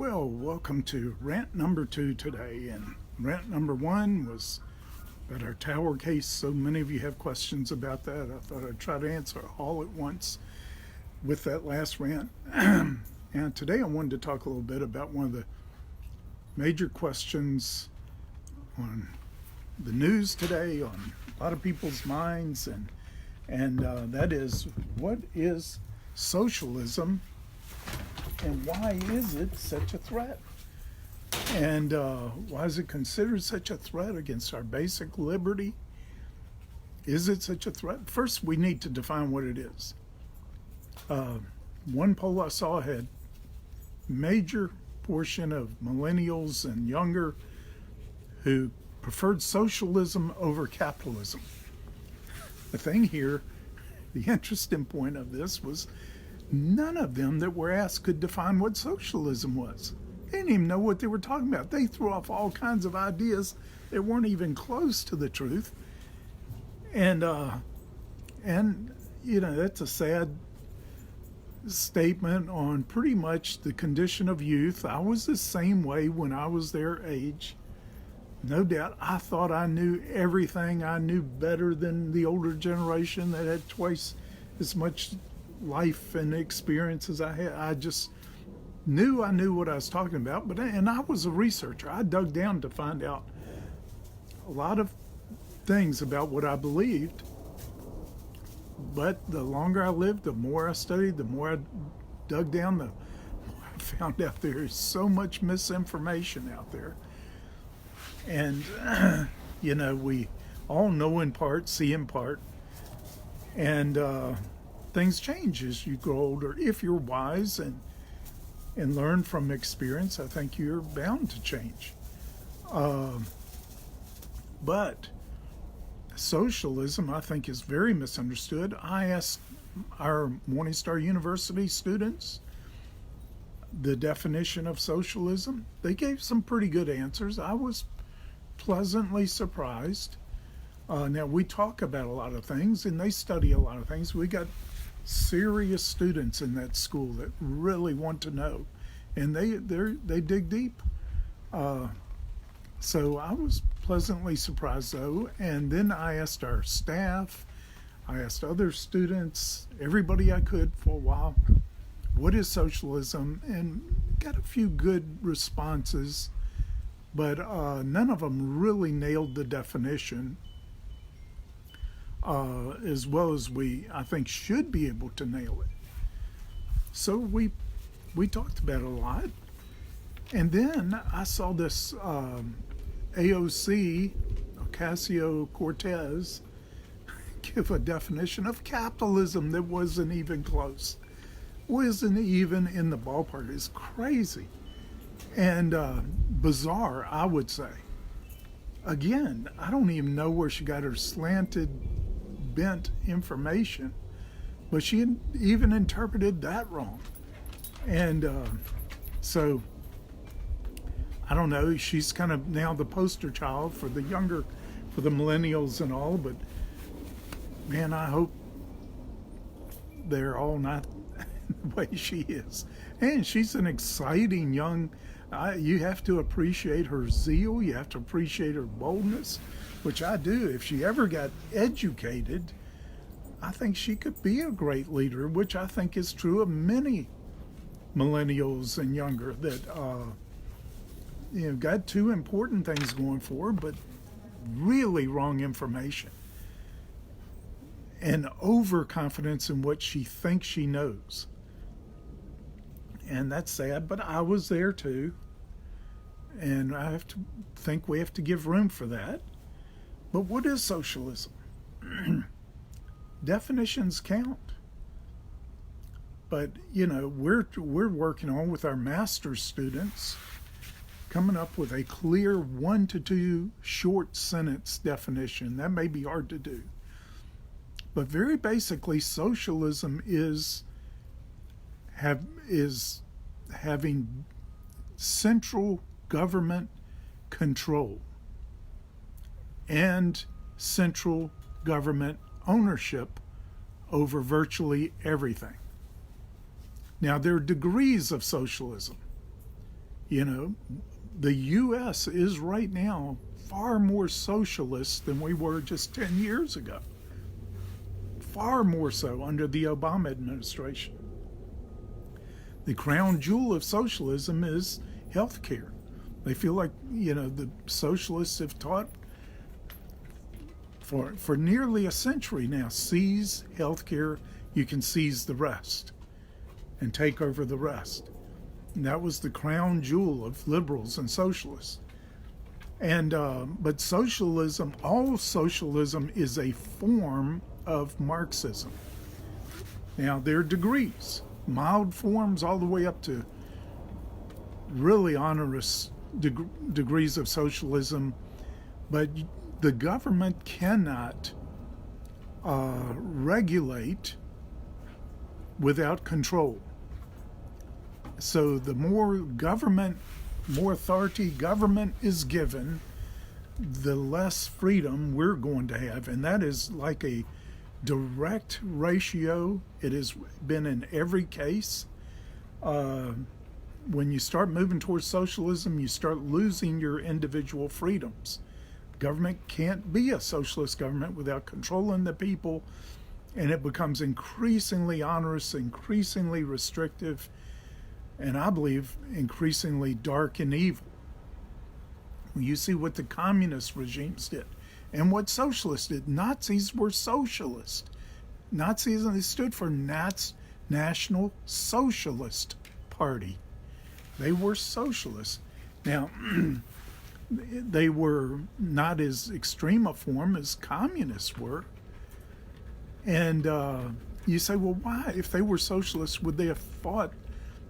Well, welcome to rant number 2 today. And rant number 1 was about our tower case. So many of you have questions about that. I thought I'd try to answer all at once with that last rant. And today I wanted to talk a little bit about one of the major questions on the news today, on a lot of people's minds, and that is, what is socialism? And why is it such a threat? And why is it considered such a threat against our basic liberty? Is it such a threat? First, we need to define what it is. One poll I saw had major portion of millennials and younger who preferred socialism over capitalism. The thing here, the interesting point of this was, none of them that were asked could define what socialism was. They didn't even know what they were talking about. They threw off all kinds of ideas that weren't even close to the truth. And that's a sad statement on pretty much the condition of youth. I was the same way when I was their age. No doubt, I thought I knew everything. I knew better than the older generation that had twice as much life and experience as I had. I just knew I knew what I was talking about, and I was a researcher. I dug down to find out a lot of things about what I believed. But the longer I lived, the more I studied, the more I dug down, the more I found out there is so much misinformation out there. And, we all know in part, see in part, and things change as you grow older. If you're wise and learn from experience, I think you're bound to change. But socialism, I think, is very misunderstood. I asked our MorningStar University students the definition of socialism. They gave some pretty good answers. I was pleasantly surprised. Now, we talk about a lot of things, and they study a lot of things. We got serious students in that school that really want to know, and they dig deep. So I was pleasantly surprised, though. And then I asked our staff, I asked other students, everybody I could for a while, what is socialism? And got a few good responses, but none of them really nailed the definition as well as we, I think, should be able to nail it. So we talked about it a lot. And then I saw this AOC, Ocasio-Cortez, give a definition of capitalism that wasn't even close. Wasn't even in the ballpark. It's crazy and bizarre, I would say. Again, I don't even know where she got her slanted, bent information, but she even interpreted that wrong. And so, I don't know, she's kind of now the poster child for the younger, for the millennials and all, but man, I hope they're all not the way she is. And she's an exciting young, you have to appreciate her zeal, you have to appreciate her boldness, which I do. If she ever got educated, I think she could be a great leader, which I think is true of many millennials and younger that got two important things going for her, but really wrong information and overconfidence in what she thinks she knows. And that's sad, but I was there too. And I have to think we have to give room for that. But what is socialism? Definitions count. But, we're working on with our master's students, coming up with a clear 1 to 2 short sentence definition. That may be hard to do. But very basically, socialism is having central government control and central government ownership over virtually everything. Now, there are degrees of socialism. You know, the U.S. is right now far more socialist than we were just 10 years ago. Far more so under the Obama administration. The crown jewel of socialism is health care. They feel like, the socialists have taught for nearly a century now, seize health care, you can seize the rest and take over the rest. And that was the crown jewel of liberals and socialists. And but socialism, all socialism is a form of Marxism. Now, there are degrees, mild forms all the way up to really onerous degrees of socialism, but the government cannot regulate without control. So the more authority government is given, the less freedom we're going to have. And that is like a direct ratio. It has been in every case. When you start moving towards socialism, you start losing your individual freedoms. Government can't be a socialist government without controlling the people, and it becomes increasingly onerous, increasingly restrictive, and I believe increasingly dark and evil. You see what the communist regimes did and what socialists did. Nazis were socialist. Nazis, they stood for National Socialist Party. They were socialists. Now, they were not as extreme a form as communists were. And you say, well, why? If they were socialists, would they have fought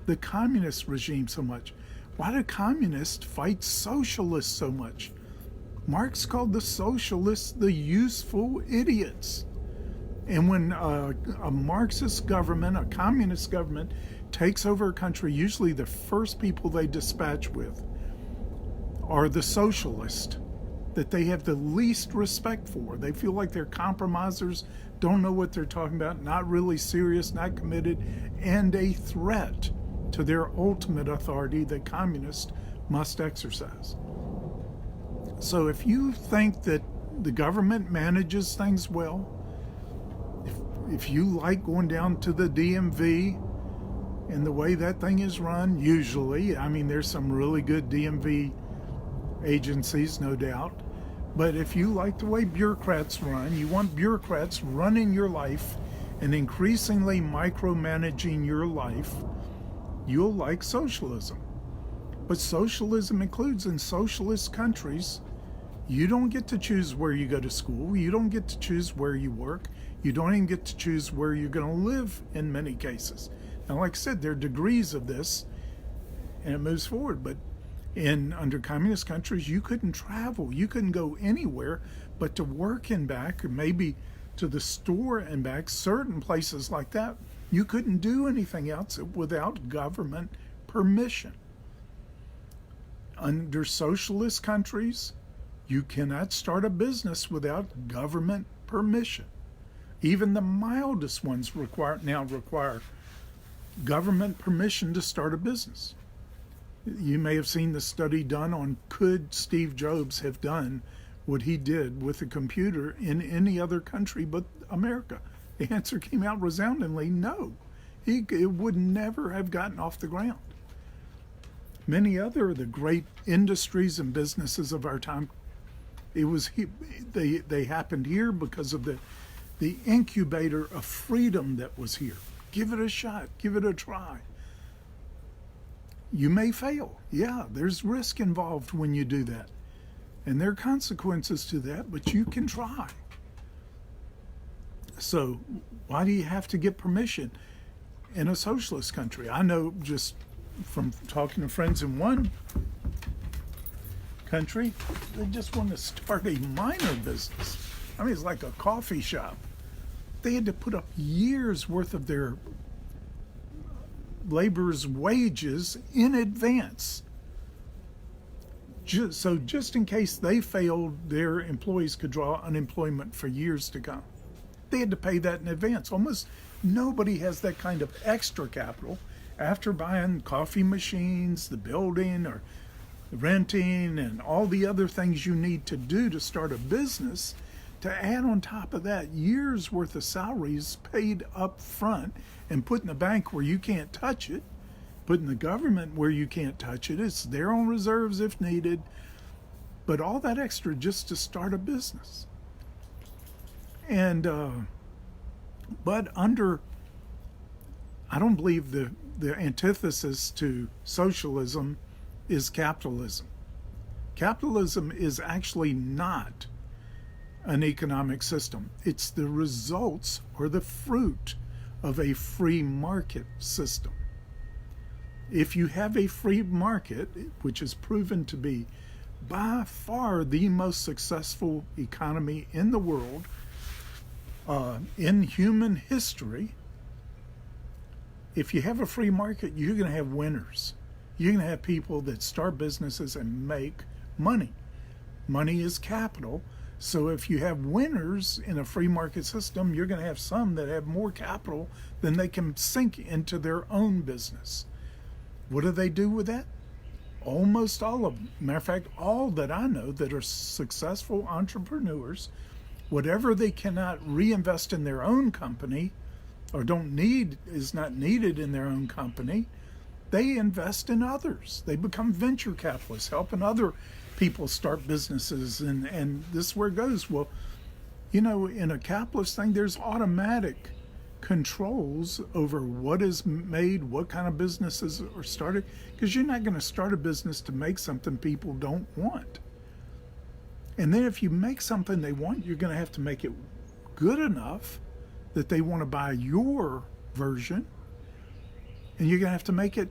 the communist regime so much? Why did communists fight socialists so much? Marx called the socialists the useful idiots. And when a Marxist government, a communist government, takes over a country, usually the first people they dispatch with are the socialists that they have the least respect for. They feel like they're compromisers, don't know what they're talking about, not really serious, not committed, and a threat to their ultimate authority that communists must exercise. So if you think that the government manages things well, if you like going down to the DMV and the way that thing is run, usually, I mean, there's some really good DMV agencies, no doubt, but if you like the way bureaucrats run, you want bureaucrats running your life and increasingly micromanaging your life, you'll like socialism. But socialism includes, in socialist countries, you don't get to choose where you go to school, you don't get to choose where you work, you don't even get to choose where you're going to live in many cases. Now, like I said, there are degrees of this, and it moves forward, but under communist countries, you couldn't travel, you couldn't go anywhere but to work and back, or maybe to the store and back, certain places like that. You couldn't do anything else without government permission. Under socialist countries, you cannot start a business without government permission. Even the mildest ones require government permission to start a business. You may have seen the study done on could Steve Jobs have done what he did with a computer in any other country but America. The answer came out resoundingly no. It would never have gotten off the ground. Many other of the great industries and businesses of our time, they happened here because of the incubator of freedom that was here. Give it a shot, give it a try. You may fail. Yeah, there's risk involved when you do that. And there are consequences to that, but you can try. So why do you have to get permission in a socialist country? I know just from talking to friends in one country, they just want to start a minor business. I mean, it's like a coffee shop. They had to put up years worth of their laborers' wages in advance. So just in case they failed, their employees could draw unemployment for years to come. They had to pay that in advance. Almost nobody has that kind of extra capital. after buying coffee machines, the building, or renting, and all the other things you need to do to start a business, to add on top of that years worth of salaries paid up front and put in the bank where you can't touch it, put in the government where you can't touch it. It's there on reserves if needed, but all that extra just to start a business. And but under, I don't believe the antithesis to socialism is capitalism. Capitalism is actually not an economic system. It's the results or the fruit of a free market system. If you have a free market, which is proven to be by far the most successful economy in the world, in human history, if you have a free market, you're going to have winners. You're going to have people that start businesses and make money. Money is capital. So if you have winners in a free market system, you're going to have some that have more capital than they can sink into their own business. What do they do with that? Almost all of them. Matter of fact, all that I know that are successful entrepreneurs, whatever they cannot reinvest in their own company or is not needed in their own company, they invest in others. They become venture capitalists, helping other people start businesses, and this is where it goes. Well, in a capitalist thing, there's automatic controls over what is made, what kind of businesses are started, because you're not going to start a business to make something people don't want. And then if you make something they want, you're going to have to make it good enough that they want to buy your version, and you're going to have to make it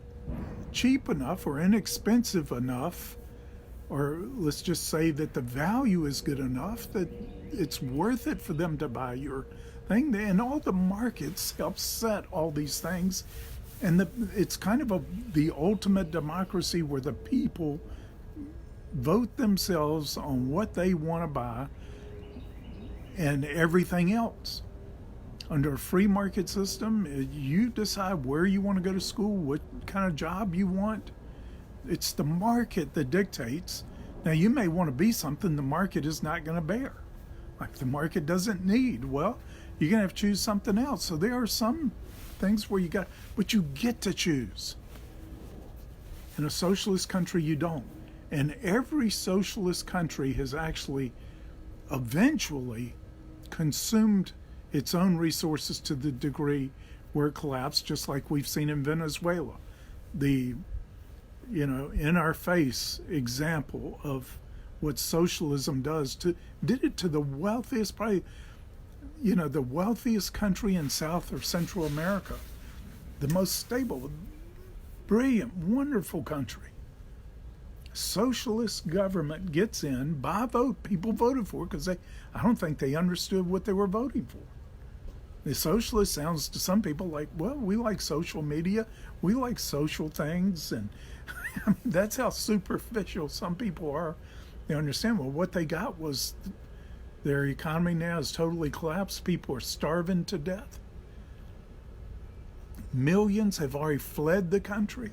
cheap enough or inexpensive enough, or let's just say that the value is good enough that it's worth it for them to buy your thing. And all the markets help set all these things, and it's kind of the ultimate democracy where the people vote themselves on what they want to buy and everything else. Under a free market system, you decide where you want to go to school, what kind of job you want. It's the market that dictates. Now, you may want to be something the market is not going to bear. Like the market doesn't need. Well, you're going to have to choose something else. So there are some things where but you get to choose. In a socialist country, you don't. And every socialist country has actually eventually consumed its own resources to the degree where it collapsed, just like we've seen in Venezuela. The in our face example of what socialism did it to the wealthiest, probably, the wealthiest country in South or Central America, the most stable, brilliant, wonderful country. Socialist government gets in by vote. People voted for it because I don't think they understood what they were voting for. The socialist sounds to some people like, well, we like social media, we like social things, and that's how superficial some people are. They understand, well, what they got was their economy now is totally collapsed. People are starving to death. Millions have already fled the country.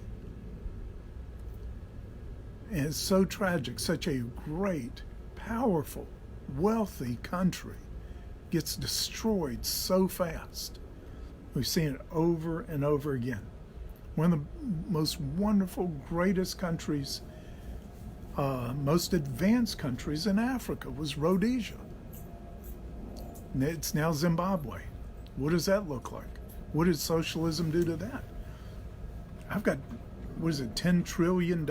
And it's so tragic. Such a great, powerful, wealthy country gets destroyed so fast. We've seen it over and over again. One of the most wonderful, greatest countries, most advanced countries in Africa was Rhodesia. It's now Zimbabwe. What does that look like? What did socialism do to that? I've got, $10 trillion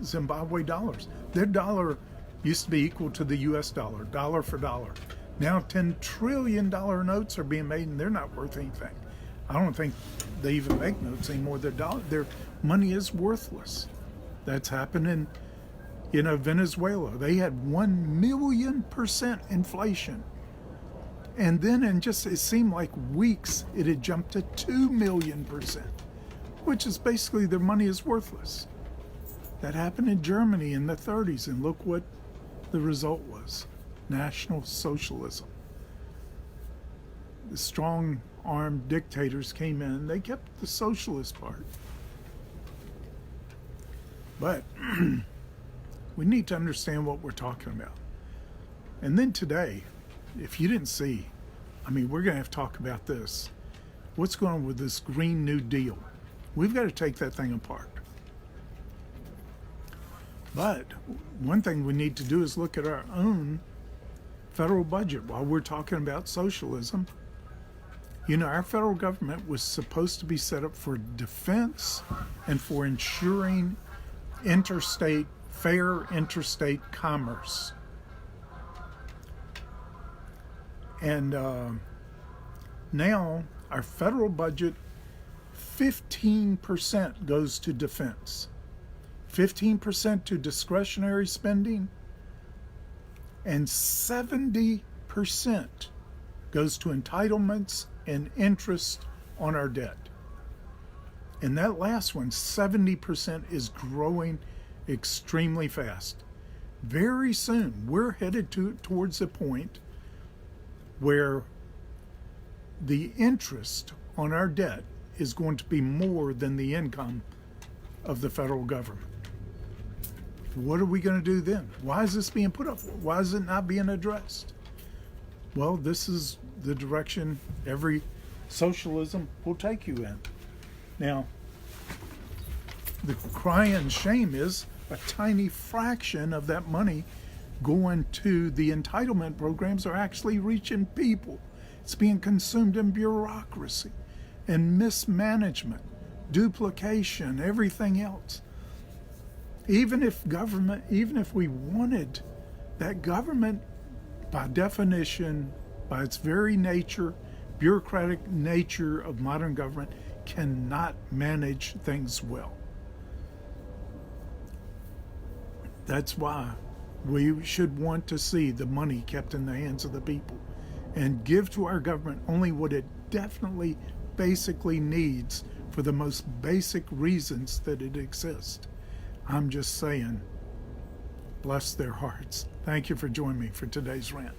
Zimbabwe dollars. Their dollar used to be equal to the US dollar for dollar. Now $10 trillion notes are being made and they're not worth anything. I don't think they even make notes anymore. Their money is worthless. That's happened in Venezuela. They had 1,000,000% inflation. And then it seemed like weeks, it had jumped to 2,000,000%, which is basically their money is worthless. That happened in Germany in the 30s, and look what the result was. National Socialism. The strong armed dictators came in, they kept the socialist part. But we need to understand what we're talking about. And then today, if you didn't see, we're going to have to talk about this. What's going on with this Green New Deal? We've got to take that thing apart. But one thing we need to do is look at our own federal budget while we're talking about socialism. Our federal government was supposed to be set up for defense and for ensuring fair interstate commerce. And now our federal budget, 15% goes to defense, 15% to discretionary spending, and 70% goes to entitlements and interest on our debt. And that last one, 70%, is growing extremely fast. Very soon, we're headed towards a point where the interest on our debt is going to be more than the income of the federal government. What are we going to do then? Why is this being put up? Why is it not being addressed? Well, this is the direction every socialism will take you in. Now, the crying shame is a tiny fraction of that money going to the entitlement programs are actually reaching people. It's being consumed in bureaucracy and mismanagement, duplication, everything else. Even if we wanted that government, by definition, by its very nature, bureaucratic nature of modern government, cannot manage things well. That's why we should want to see the money kept in the hands of the people and give to our government only what it definitely, basically needs for the most basic reasons that it exists. I'm just saying, bless their hearts. Thank you for joining me for today's rant.